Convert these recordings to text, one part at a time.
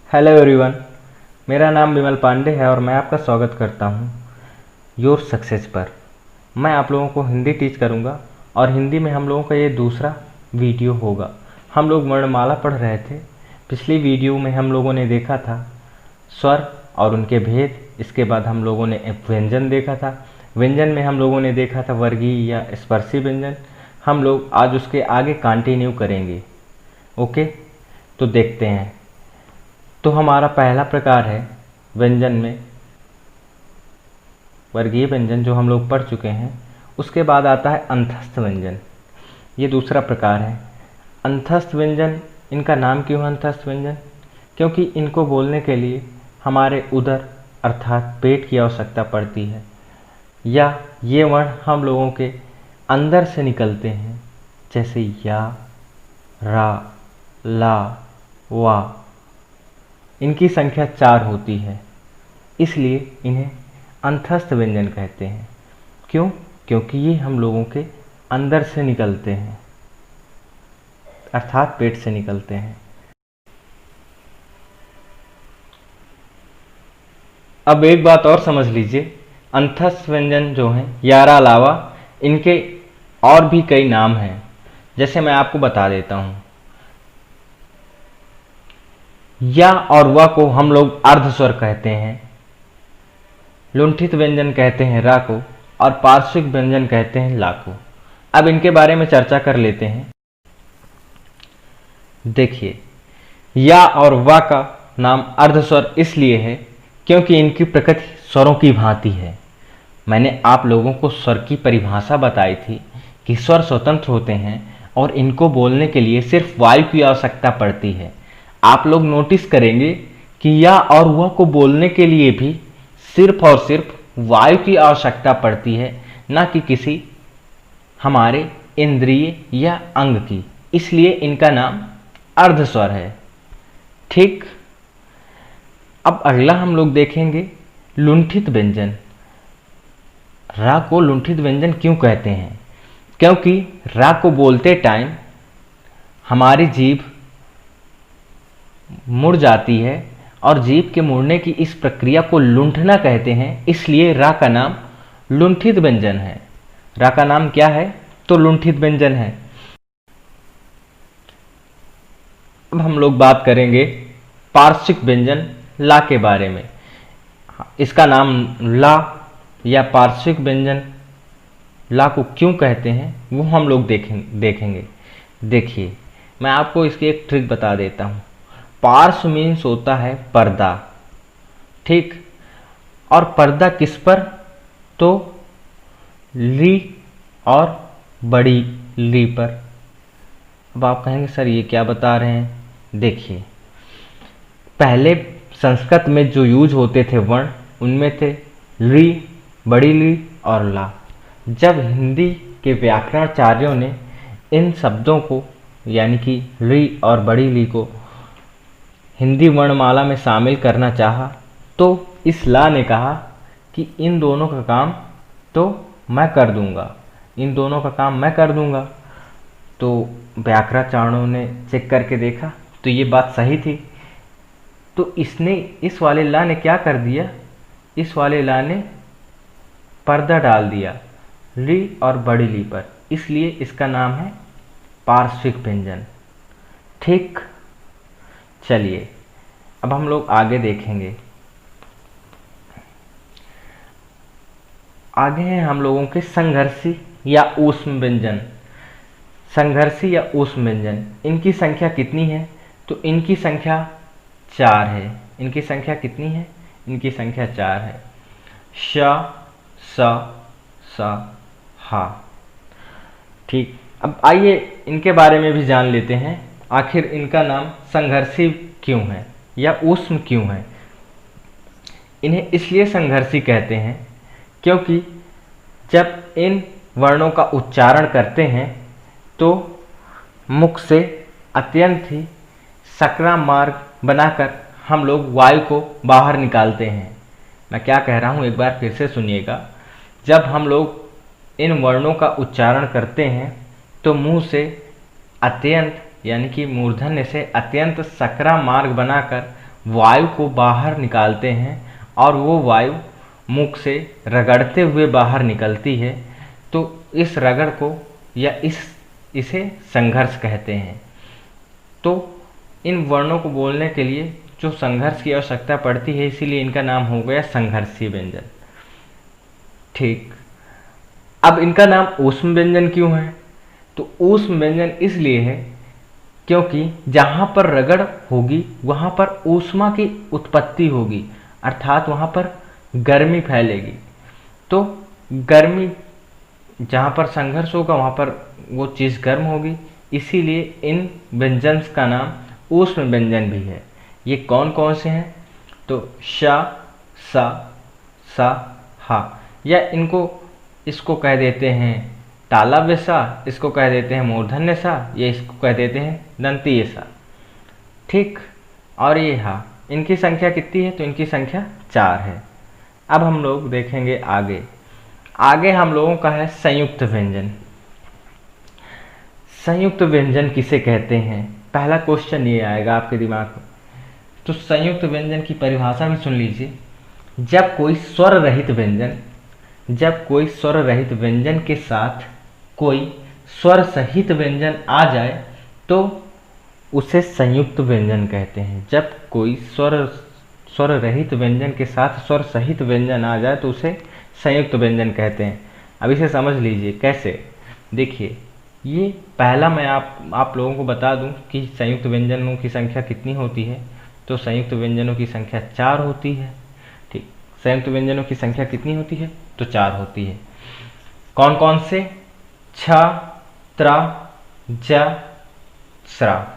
Hello everyone, मेरा नाम विमल पांडे है और मैं आपका स्वागत करता हूँ योर सक्सेस पर। मैं आप लोगों को हिंदी टीच करूँगा और हिंदी में हम लोगों का ये दूसरा वीडियो होगा। हम लोग वर्णमाला पढ़ रहे थे। पिछली वीडियो में हम लोगों ने देखा था स्वर और उनके भेद। इसके बाद हम लोगों ने व्यंजन देखा था। व्यंजन में हम लोगों ने देखा था वर्गीय या स्पर्शी व्यंजन। हम लोग आज उसके आगे कंटिन्यू करेंगे। ओके, तो देखते हैं। तो हमारा पहला प्रकार है व्यंजन में वर्गीय व्यंजन, जो हम लोग पढ़ चुके हैं। उसके बाद आता है अंतस्थ व्यंजन। ये दूसरा प्रकार है अंतस्थ व्यंजन। इनका नाम क्यों है अंतस्थ व्यंजन? क्योंकि इनको बोलने के लिए हमारे उदर अर्थात पेट की आवश्यकता पड़ती है, या ये वर्ण हम लोगों के अंदर से निकलते हैं, जैसे या, रा, ला, वा। इनकी संख्या 4 होती है, इसलिए इन्हें अंतस्थ व्यंजन कहते हैं। क्यों? क्योंकि ये हम लोगों के अंदर से निकलते हैं, अर्थात पेट से निकलते हैं। अब एक बात और समझ लीजिए, अंतस्थ व्यंजन जो हैं यारा अलावा इनके और भी कई नाम हैं। जैसे मैं आपको बता देता हूँ। या और व को हम लोग अर्ध स्वर कहते हैं, लुंठित व्यंजन कहते हैं रा को, और पार्श्विक व्यंजन कहते हैं ला को। अब इनके बारे में चर्चा कर लेते हैं। देखिए, या और व का नाम अर्ध स्वर इसलिए है क्योंकि इनकी प्रकृति स्वरों की भांति है। मैंने आप लोगों को स्वर की परिभाषा बताई थी कि स्वर स्वतंत्र होते हैं और इनको बोलने के लिए सिर्फ वायु की आवश्यकता पड़ती है। आप लोग नोटिस करेंगे कि या और वह को बोलने के लिए भी सिर्फ और सिर्फ वायु की आवश्यकता पड़ती है, ना कि किसी हमारे इंद्रिय या अंग की। इसलिए इनका नाम अर्ध स्वर है। ठीक। अब अगला हम लोग देखेंगे लुंठित व्यंजन। रा को लुंठित व्यंजन क्यों कहते हैं? क्योंकि रा को बोलते टाइम हमारी जीभ मुड़ जाती है, और जीभ के मुड़ने की इस प्रक्रिया को लुंठना कहते हैं। इसलिए रा का नाम लुंठित व्यंजन है। रा का नाम क्या है? तो लुंठित व्यंजन है। अब हम लोग बात करेंगे पार्श्विक व्यंजन ला के बारे में। इसका नाम ला या पार्श्विक व्यंजन ला को क्यों कहते हैं वो हम लोग देखेंगे। देखिए, मैं आपको इसकी एक ट्रिक बता देता हूँ। पार्श्व मीन्स होता है पर्दा, ठीक। और पर्दा किस पर? तो ली और बड़ी ली पर। अब आप कहेंगे सर ये क्या बता रहे हैं? देखिए, पहले संस्कृत में जो यूज होते थे वर्ण, उनमें थे ली, बड़ी ली और ला। जब हिंदी के व्याकरणाचार्यों ने इन शब्दों को, यानी कि ली और बड़ी ली को हिंदी वर्णमाला में शामिल करना चाहा, तो इस ला ने कहा कि इन दोनों का काम तो मैं कर दूंगा, इन दोनों का काम मैं कर दूंगा। तो व्याकरणाचार्यों ने चेक करके देखा तो ये बात सही थी। तो इसने, इस वाले ला ने क्या कर दिया? इस वाले ला ने पर्दा डाल दिया ली और बड़ी ली पर। इसलिए इसका नाम है पार्श्विक व्यंजन। ठीक। चलिए, अब हम लोग आगे देखेंगे। आगे हैं हम लोगों के संघर्षी या ऊष्म व्यंजन। संघर्षी या ऊष्म व्यंजन, इनकी संख्या कितनी है? तो इनकी संख्या 4 है। इनकी संख्या कितनी है? इनकी संख्या 4 है। श, स, हा। ठीक। अब आइए इनके बारे में भी जान लेते हैं। आखिर इनका नाम संघर्षी क्यों है या ऊष्म क्यों है? इन्हें इसलिए संघर्षी कहते हैं क्योंकि जब इन वर्णों का उच्चारण करते हैं तो मुख से अत्यंत ही सकरा मार्ग बनाकर हम लोग वायु को बाहर निकालते हैं। मैं क्या कह रहा हूँ एक बार फिर से सुनिएगा। जब हम लोग इन वर्णों का उच्चारण करते हैं तो मुंह से अत्यंत, यानी कि मूर्धन्य से अत्यंत सकरा मार्ग बनाकर वायु को बाहर निकालते हैं और वो वायु मुख से रगड़ते हुए बाहर निकलती है, तो इस रगड़ को या इसे संघर्ष कहते हैं। तो इन वर्णों को बोलने के लिए जो संघर्ष की आवश्यकता पड़ती है, इसीलिए इनका नाम हो गया संघर्षीय व्यंजन। ठीक, अब इनका नाम ऊष्म व्यंजन क्यों है? तो ऊष्म व्यंजन इसलिए है क्योंकि जहाँ पर रगड़ होगी वहाँ पर ऊष्मा की उत्पत्ति होगी, अर्थात वहाँ पर गर्मी फैलेगी। तो गर्मी, जहाँ पर संघर्ष होगा वहाँ पर वो चीज़ गर्म होगी, इसीलिए इन व्यंजन का नाम ऊष्म व्यंजन भी है। ये कौन कौन से हैं? तो श, सा, सा, हा, या इसको कह देते हैं तालव्य सा, इसको कह देते हैं मूर्धन्य सा, या इसको कह देते हैं दंतीय सा। ठीक, और ये हा, इनकी संख्या कितनी है? तो इनकी संख्या 4 है। अब हम लोग देखेंगे आगे हम लोगों का है संयुक्त व्यंजन। संयुक्त व्यंजन किसे कहते हैं? पहला क्वेश्चन ये आएगा आपके दिमाग में। तो संयुक्त व्यंजन की परिभाषा भी सुन लीजिए। जब कोई स्वर रहित व्यंजन के साथ कोई स्वर सहित व्यंजन आ जाए तो उसे संयुक्त व्यंजन कहते हैं। जब कोई स्वर रहित व्यंजन के साथ स्वर सहित व्यंजन आ जाए तो उसे संयुक्त व्यंजन कहते हैं। अब इसे समझ लीजिए कैसे। देखिए, ये पहला मैं आप लोगों को बता दूं कि संयुक्त व्यंजनों की संख्या कितनी होती है। तो संयुक्त व्यंजनों की संख्या 4 होती है। ठीक, संयुक्त व्यंजनों की संख्या कितनी होती है? तो 4 होती है। कौन कौन से? छ, त्र, ज, स्रा।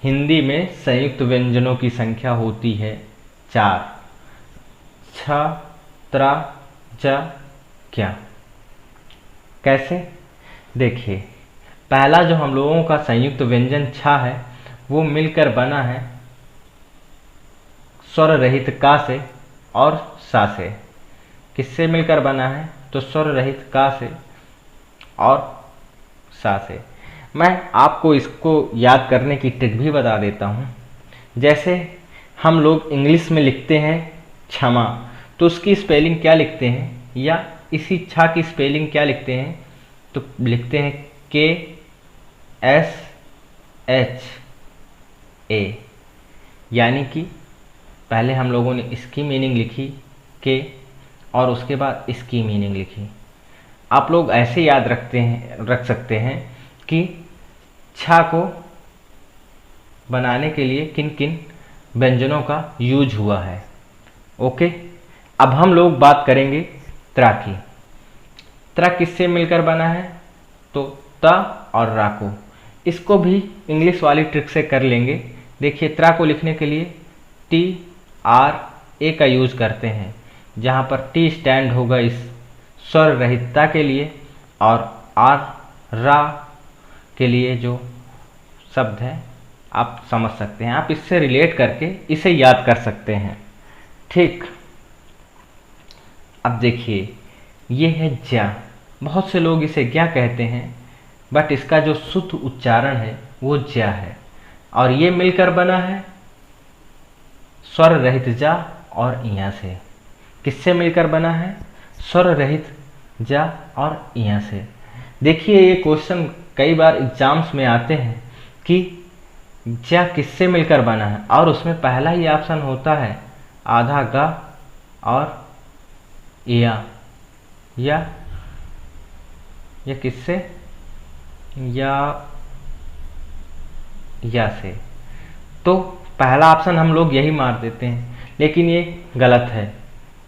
हिंदी में संयुक्त व्यंजनों की संख्या होती है 4। छ, त्र, ज, क्या। कैसे? देखिए, पहला जो हम लोगों का संयुक्त व्यंजन छ है वो मिलकर बना है स्वर रहित का से और सा से। किससे मिलकर बना है? तो स्वर रहित का से और सा से। मैं आपको इसको याद करने की ट्रिक भी बता देता हूँ। जैसे हम लोग इंग्लिश में लिखते हैं क्षमा, तो उसकी स्पेलिंग क्या लिखते हैं? या इसी छा की स्पेलिंग क्या लिखते हैं? तो लिखते हैं KSHA। यानी कि पहले हम लोगों ने इसकी मीनिंग लिखी के और उसके बाद इसकी मीनिंग लिखी। आप लोग ऐसे याद रख सकते हैं कि छा को बनाने के लिए किन किन व्यंजनों का यूज हुआ है। ओके, अब हम लोग बात करेंगे त्रा की। त्रा किससे मिलकर बना है? तो त और रा को। इसको भी इंग्लिश वाली ट्रिक से कर लेंगे। देखिए, त्रा को लिखने के लिए TRA का यूज करते हैं, जहाँ पर T स्टैंड होगा इस स्वर रहितता के लिए और R रा के लिए जो शब्द है आप समझ सकते हैं। आप इससे रिलेट करके इसे याद कर सकते हैं। ठीक, अब देखिए, ये है ज्या। बहुत से लोग इसे ज्ञा कहते हैं, बट इसका जो शुद्ध उच्चारण है वो ज्या है। और ये मिलकर बना है स्वर रहित जा और इया से। किससे मिलकर बना है? स्वर रहित जा और इया से। देखिए, ये क्वेश्चन कई बार एग्जाम्स में आते हैं कि ज्या किससे मिलकर बना है, और उसमें पहला ही ऑप्शन होता है आधा गा और या किससे? या से। तो पहला ऑप्शन हम लोग यही मार देते हैं, लेकिन ये गलत है।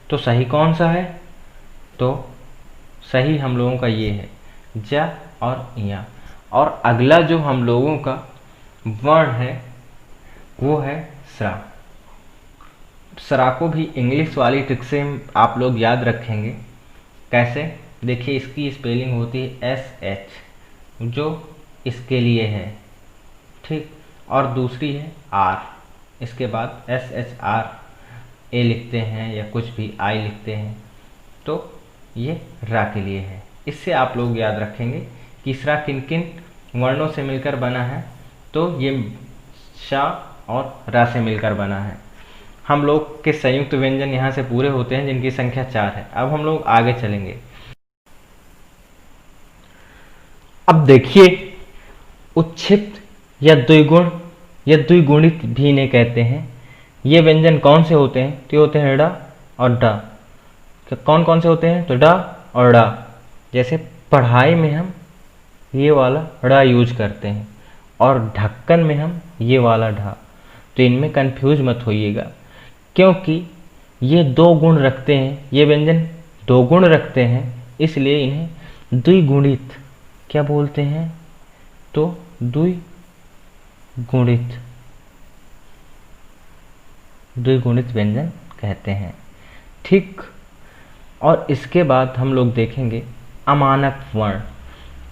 तो सही कौन सा है? तो सही हम लोगों का ये है जा और इया। और अगला जो हम लोगों का वर्ण है वो है स्रा। स्रा को भी इंग्लिश वाली ट्रिक से आप लोग याद रखेंगे। कैसे? देखिए, इसकी स्पेलिंग होती है SH, जो इसके लिए है। ठीक, और दूसरी है R। इसके बाद SHRA लिखते हैं या कुछ भी I लिखते हैं, तो ये रा के लिए है। इससे आप लोग याद रखेंगे कि स्रा किन किन वर्णों से मिलकर बना है। तो ये शा और रा से मिलकर बना है। हम लोग के संयुक्त व्यंजन यहाँ से पूरे होते हैं जिनकी संख्या 4 है। अब हम लोग आगे चलेंगे। अब देखिए, उच्छिप्त या द्विगुण या द्विगुणित भी इन्हें कहते हैं। ये व्यंजन कौन से होते हैं? तो ये होते हैं ड और ड। कौन कौन से होते हैं? तो ड और ड। जैसे पढ़ाई में हम ये वाला ड़ यूज करते हैं और ढक्कन में हम ये वाला ढ। तो इनमें कंफ्यूज मत होइएगा, क्योंकि ये 2 गुण रखते हैं, ये व्यंजन 2 गुण रखते हैं, इसलिए इन्हें द्विगुणित क्या बोलते हैं? तो द्विगुणित व्यंजन कहते हैं। ठीक। और इसके बाद हम लोग देखेंगे अमानक वर्ण।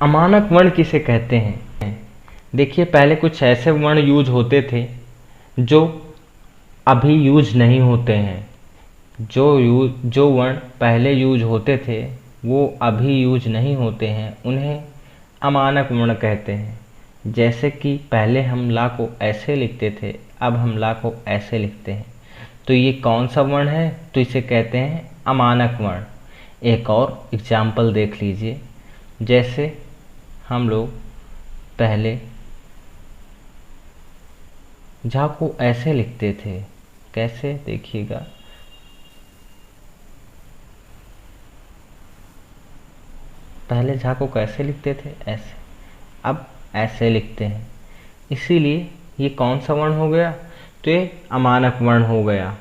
अमानक वर्ण किसे कहते हैं? देखिए, पहले कुछ ऐसे वर्ण यूज होते थे जो अभी यूज नहीं होते हैं। जो वर्ण पहले यूज होते थे वो अभी यूज नहीं होते हैं, उन्हें अमानक वर्ण कहते हैं। जैसे कि पहले हम ला को ऐसे लिखते थे, अब हम ला को ऐसे लिखते हैं, तो ये कौन सा वर्ण है? तो इसे कहते हैं अमानक वर्ण। एक और एग्जाम्पल देख लीजिए। जैसे हम लोग पहले झा को ऐसे लिखते थे, कैसे? देखिएगा, पहले झा को कैसे लिखते थे? ऐसे। अब ऐसे लिखते हैं, इसीलिए ये कौन सा वर्ण हो गया? तो ये अमानक वर्ण हो गया।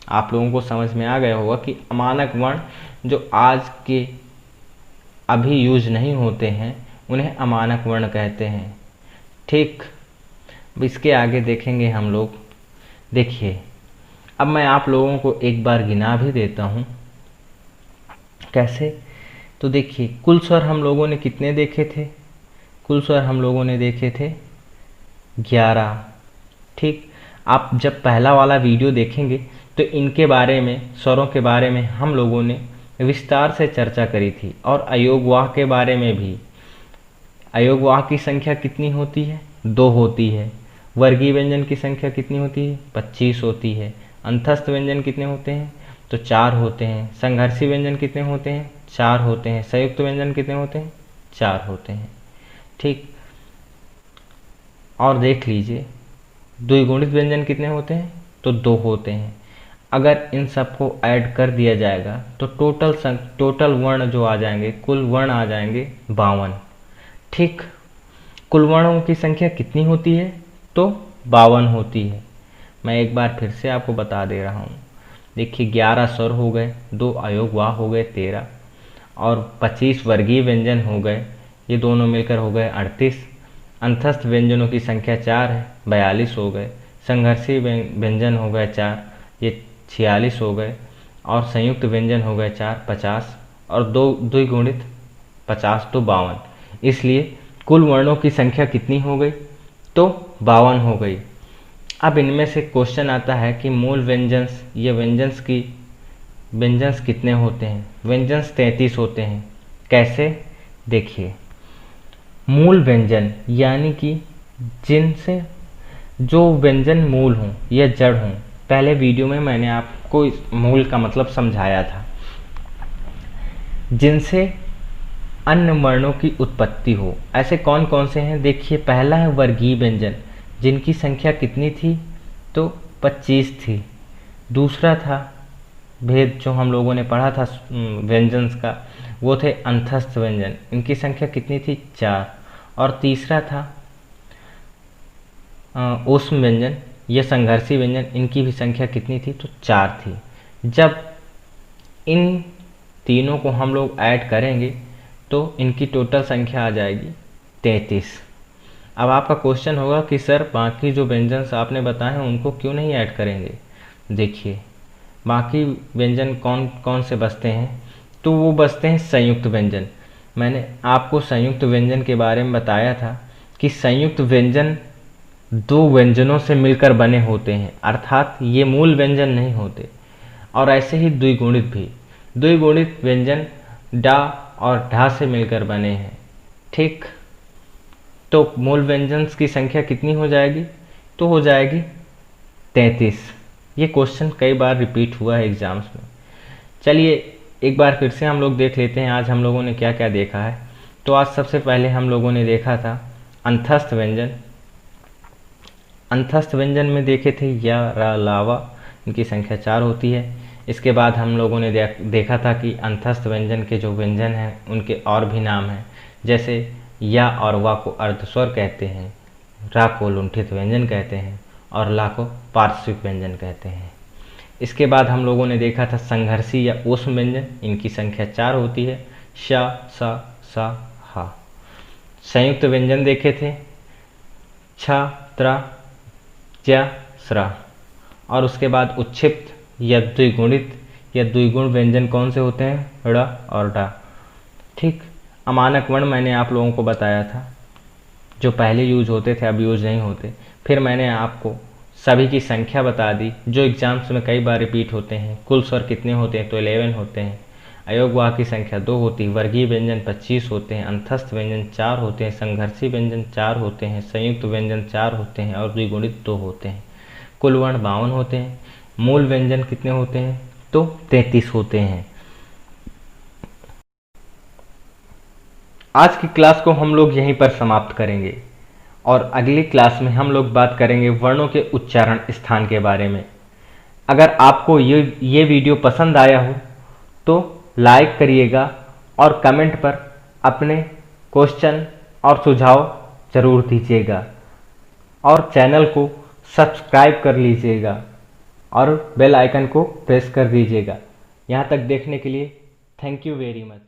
आप लोगों को समझ में आ गया होगा कि अमानक वर्ण जो आज के अभी यूज नहीं होते हैं उन्हें अमानक वर्ण कहते हैं। ठीक। इसके आगे देखेंगे हम लोग। देखिए, अब मैं आप लोगों को एक बार गिना भी देता हूँ। कैसे? तो देखिए, कुल स्वर हम लोगों ने कितने देखे थे? कुल स्वर हम लोगों ने देखे थे 11। ठीक। आप जब पहला वाला वीडियो देखेंगे तो इनके बारे में, स्वरों के बारे में हम लोगों ने विस्तार से चर्चा करी थी, और अयोगवाह के बारे में भी। अयोगवाह की संख्या कितनी होती है? 2 होती है। वर्गीय व्यंजन की संख्या कितनी होती है? 25 होती है। अंतस्थ व्यंजन कितने होते हैं? तो 4 होते हैं। संघर्षी व्यंजन कितने होते हैं? 4 होते हैं। संयुक्त व्यंजन कितने होते हैं? 4 होते हैं। ठीक। और देख लीजिए, द्विगुणित व्यंजन कितने होते हैं? तो 2 होते हैं। अगर इन सबको ऐड कर दिया जाएगा तो टोटल वर्ण जो आ जाएंगे, कुल वर्ण आ जाएंगे 52। ठीक। कुल वर्णों की संख्या कितनी होती है? तो 52 होती है। मैं एक बार फिर से आपको बता दे रहा हूँ। देखिए, 11 स्वर हो गए, 2 अयोगवाह हो गए 13, और 25 वर्गीय व्यंजन हो गए, ये दोनों मिलकर हो गए 38। अंतस्थ व्यंजनों की संख्या 4 है, 42 हो गए। संघर्षी व्यंजन हो गए 4, ये 46 हो गए। और संयुक्त व्यंजन हो गए 4, 50, और 2 द्विगुणित 50, तो 52। इसलिए कुल वर्णों की संख्या कितनी हो गई? तो 52 हो गई। अब इनमें से क्वेश्चन आता है कि मूल व्यंजन्स, ये व्यंजन्स कितने होते हैं? व्यंजन्स 33 होते हैं। कैसे? देखिए, मूल व्यंजन यानी कि जिनसे जो व्यंजन मूल हों या जड़ हों। पहले वीडियो में मैंने आपको इस मूल का मतलब समझाया था। जिनसे अन्य वर्णों की उत्पत्ति हो, ऐसे कौन कौन से हैं? देखिए, पहला है वर्गीय व्यंजन, जिनकी संख्या कितनी थी? तो 25 थी। दूसरा था भेद, जो हम लोगों ने पढ़ा था व्यंजन्स का, वो थे अंतस्थ व्यंजन, इनकी संख्या कितनी थी? 4। और तीसरा था ऊष्म व्यंजन या संघर्षी व्यंजन, इनकी भी संख्या कितनी थी? तो 4 थी। जब इन तीनों को हम लोग ऐड करेंगे तो इनकी टोटल संख्या आ जाएगी 33। अब आपका क्वेश्चन होगा कि सर, बाकी जो व्यंजन आपने बताए हैं उनको क्यों नहीं ऐड करेंगे? देखिए, बाकी व्यंजन कौन कौन से बचते हैं? तो वो बचते हैं संयुक्त व्यंजन। मैंने आपको संयुक्त व्यंजन के बारे में बताया था कि संयुक्त व्यंजन 2 व्यंजनों से मिलकर बने होते हैं, अर्थात ये मूल व्यंजन नहीं होते। और ऐसे ही द्विगुणित भी, द्विगुणित व्यंजन डा और ढा से मिलकर बने हैं। ठीक। तो मूल व्यंजन की संख्या कितनी हो जाएगी? तो हो जाएगी 33। ये क्वेश्चन कई बार रिपीट हुआ है एग्जाम्स में। चलिए एक बार फिर से हम लोग देख लेते हैं आज हम लोगों ने क्या क्या देखा है। तो आज सबसे पहले हम लोगों ने देखा था अंतस्थ व्यंजन। अंतस्थ व्यंजन में देखे थे या, रा, लावा, इनकी संख्या 4 होती है। इसके बाद हम लोगों ने देखा था कि अंतस्थ व्यंजन के जो व्यंजन हैं उनके और भी नाम हैं, जैसे या और वा को अर्धस्वर कहते हैं, रा को लुंठित व्यंजन कहते हैं और ला को पार्श्विक व्यंजन कहते हैं। इसके बाद हम लोगों ने देखा था संघर्षी या ऊष्म व्यंजन, इनकी संख्या 4 होती है, श, स, सा, हा। संयुक्त व्यंजन देखे थे, छ, त्र, ज्या, स्रा। और उसके बाद उच्छिप्त या द्विगुणित या द्विगुण व्यंजन कौन से होते हैं, ड़ और डा। ठीक, अमानक वर्ण मैंने आप लोगों को बताया था, जो पहले यूज होते थे अब यूज नहीं होते। फिर मैंने आपको सभी की संख्या बता दी जो एग्जाम्स में कई बार रिपीट होते हैं। कुल स्वर कितने होते हैं, तो 11 होते हैं। अयोगवाह की संख्या 2 होती है। वर्गीय व्यंजन 25 होते हैं। अंतस्थ व्यंजन 4 होते हैं। संघर्षी व्यंजन 4 होते हैं। संयुक्त व्यंजन 4 होते हैं और द्विगुणित 2 होते हैं। कुल वर्ण 52 होते हैं। मूल व्यंजन कितने होते हैं, तो 33 होते हैं। आज की क्लास को हम लोग यहीं पर समाप्त करेंगे और अगली क्लास में हम लोग बात करेंगे वर्णों के उच्चारण स्थान के बारे में। अगर आपको ये वीडियो पसंद आया हो तो लाइक करिएगा और कमेंट पर अपने क्वेश्चन और सुझाव ज़रूर दीजिएगा और चैनल को सब्सक्राइब कर लीजिएगा और बेल आइकन को प्रेस कर दीजिएगा। यहाँ तक देखने के लिए थैंक यू वेरी मच।